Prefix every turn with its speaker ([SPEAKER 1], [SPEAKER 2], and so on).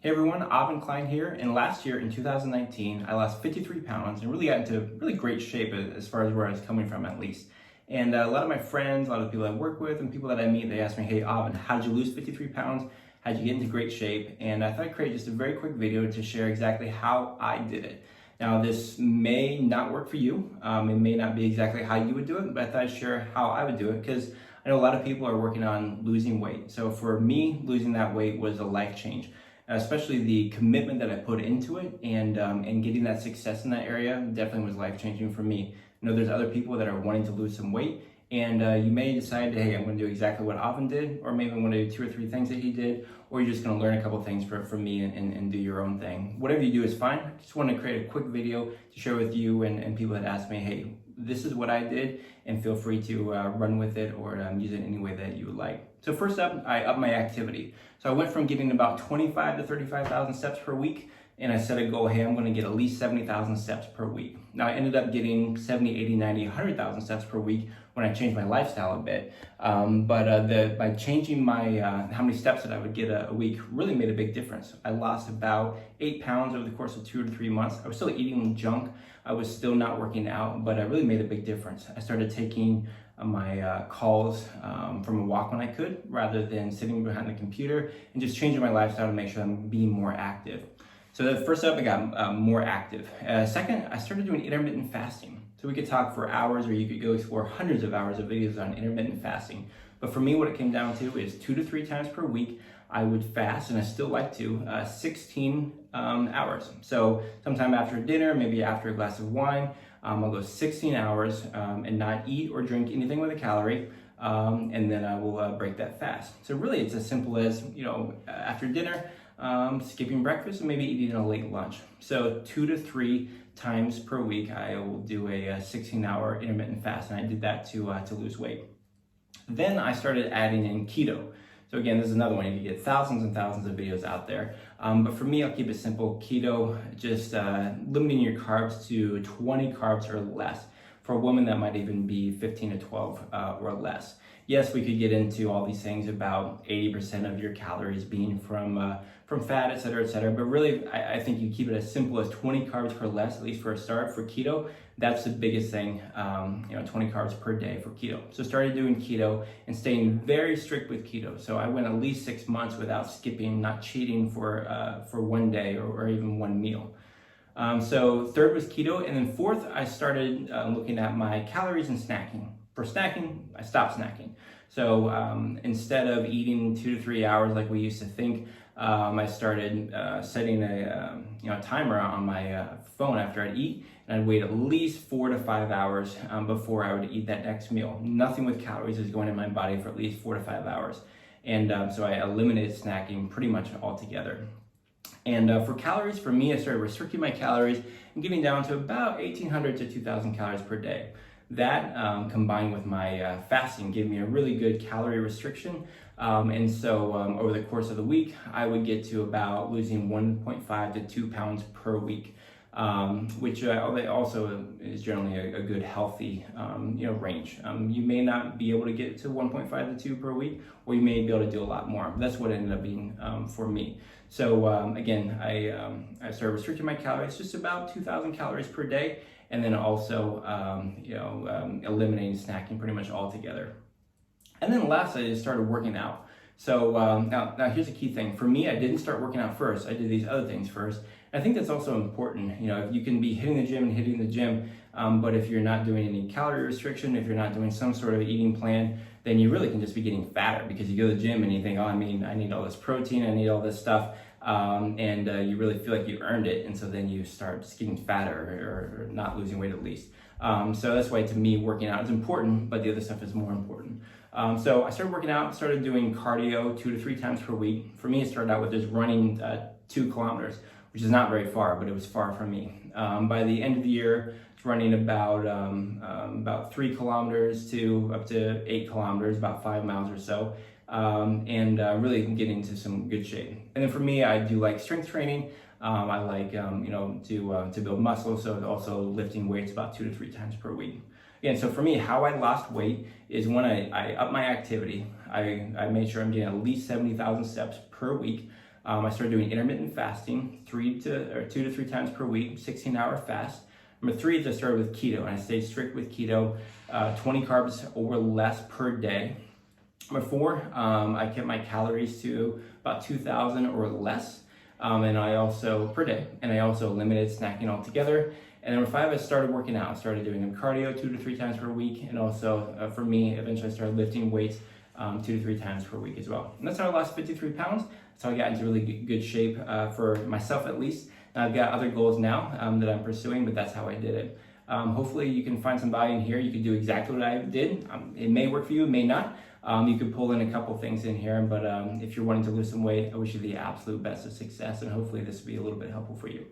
[SPEAKER 1] Hey everyone, Klein here, and last year in 2019, I lost 53 pounds and really got into really great shape as far as where I was coming from at least. And a lot of my friends, a lot of the people I work with and people that I meet, they ask me, hey Avin, how did you lose 53 pounds? How did you get into great shape? And I thought I'd create just a very quick video to share exactly how I did it. Now this may not work for you, it may not be exactly how you would do it, but I thought I'd share how I would do it because I know a lot of people are working on losing weight. So for me, losing that weight was a life change. Especially the commitment that I put into it and getting that success in that area definitely was life-changing for me. I know there's other people that are wanting to lose some weight, and you may decide, hey, I'm going to do exactly what Avin did, or maybe I'm going to do 2 or 3 things that he did, or you're just going to learn a couple things from me and do your own thing. Whatever you do is fine. I just want to create a quick video to share with you and people that ask me, hey, this is what I did, and feel free to run with it or use it any way that you would like. So first up, I upped my activity. So I went from getting about 25 to 35,000 steps per week, and I set a goal, hey, I'm going to get at least 70,000 steps per week. Now I ended up getting 70, 80, 90, 100,000 steps per week when I changed my lifestyle a bit. By changing my how many steps that I would get a week really made a big difference. I lost about 8 pounds over the course of 2 to 3 months. I was still eating junk. I was still not working out, but I really made a big difference. I started taking my calls from a walk when I could, rather than sitting behind the computer, and just changing my lifestyle to make sure I'm being more active. So the first up, I got more active. Second, I started doing intermittent fasting. So we could talk for hours, or you could go explore hundreds of hours of videos on intermittent fasting. But for me, what it came down to is 2 to 3 times per week, I would fast, and I still like to, 16 hours. So sometime after dinner, maybe after a glass of wine, I'll go 16 hours and not eat or drink anything with a calorie, and then I will break that fast. So really it's as simple as, after dinner, skipping breakfast and maybe eating a late lunch. So 2 to 3 times per week, I will do a 16-hour intermittent fast, and I did that to lose weight. Then I started adding in keto. So again, this is another one. You get thousands and thousands of videos out there. But for me, I'll keep it simple. Keto, just limiting your carbs to 20 carbs or less. For a woman, that might even be 15 to 12 or less. Yes, we could get into all these things about 80% of your calories being from fat, et cetera, but really, I think you keep it as simple as 20 carbs or less, at least for a start. For keto, that's the biggest thing, 20 carbs per day for keto. So started doing keto and staying very strict with keto. So I went at least 6 months without skipping, not cheating for one day or even one meal. So third was keto, and then fourth, I started looking at my calories and snacking. For snacking, I stopped snacking. So instead of eating 2 to 3 hours like we used to think, I started setting a timer on my phone after I'd eat, and I'd wait at least 4 to 5 hours before I would eat that next meal. Nothing with calories is going in my body for at least 4 to 5 hours. And so I eliminated snacking pretty much altogether. And for calories, for me, I started restricting my calories and getting down to about 1,800 to 2,000 calories per day. That combined with my fasting gave me a really good calorie restriction. And so over the course of the week, I would get to about losing 1.5 to 2 pounds per week, which also is generally a good healthy range. You may not be able to get to 1.5 to 2 per week, or you may be able to do a lot more. That's what it ended up being for me. So again, I started restricting my calories, just about 2,000 calories per day, and then also eliminating snacking pretty much altogether. And then lastly, I just started working out. So now here's a key thing. For me, I didn't start working out first. I did these other things first. I think that's also important. You can be hitting the gym, but if you're not doing any calorie restriction, if you're not doing some sort of eating plan, then you really can just be getting fatter, because you go to the gym and you think, oh, I need all this protein, I need all this stuff, and you really feel like you earned it, and so then you start just getting fatter or not losing weight at least. So that's why, to me, working out is important, but the other stuff is more important. So I started working out, started doing cardio 2 to 3 times per week. For me, it started out with just running 2 kilometers, which is not very far, but it was far from me. By the end of the year, I was running about 3 kilometers to up to 8 kilometers, about 5 miles or so, and really getting into some good shape. And then for me, I do like strength training. I like to build muscle, so also lifting weights about 2 to 3 times per week. Again, so for me, how I lost weight is when I upped my activity. I made sure I'm getting at least 70,000 steps per week. I started doing intermittent fasting, 2 to 3 times per week, 16-hour fast. Number 3 is I started with keto, and I stayed strict with keto, 20 carbs or less per day. Number 4, I kept my calories to about 2,000 or less, and I also per day, and I also eliminated snacking altogether. And number 5, I started working out. I started doing cardio 2 to 3 times per week, and also for me, eventually I started lifting weights 2 to 3 times per week as well. And that's how I lost 53 pounds. That's how I got into really good shape for myself at least. And I've got other goals now that I'm pursuing, but that's how I did it. Hopefully you can find some value in here. You can do exactly what I did. It may work for you, it may not. You could pull in a couple things in here, but if you're wanting to lose some weight, I wish you the absolute best of success, and hopefully this will be a little bit helpful for you.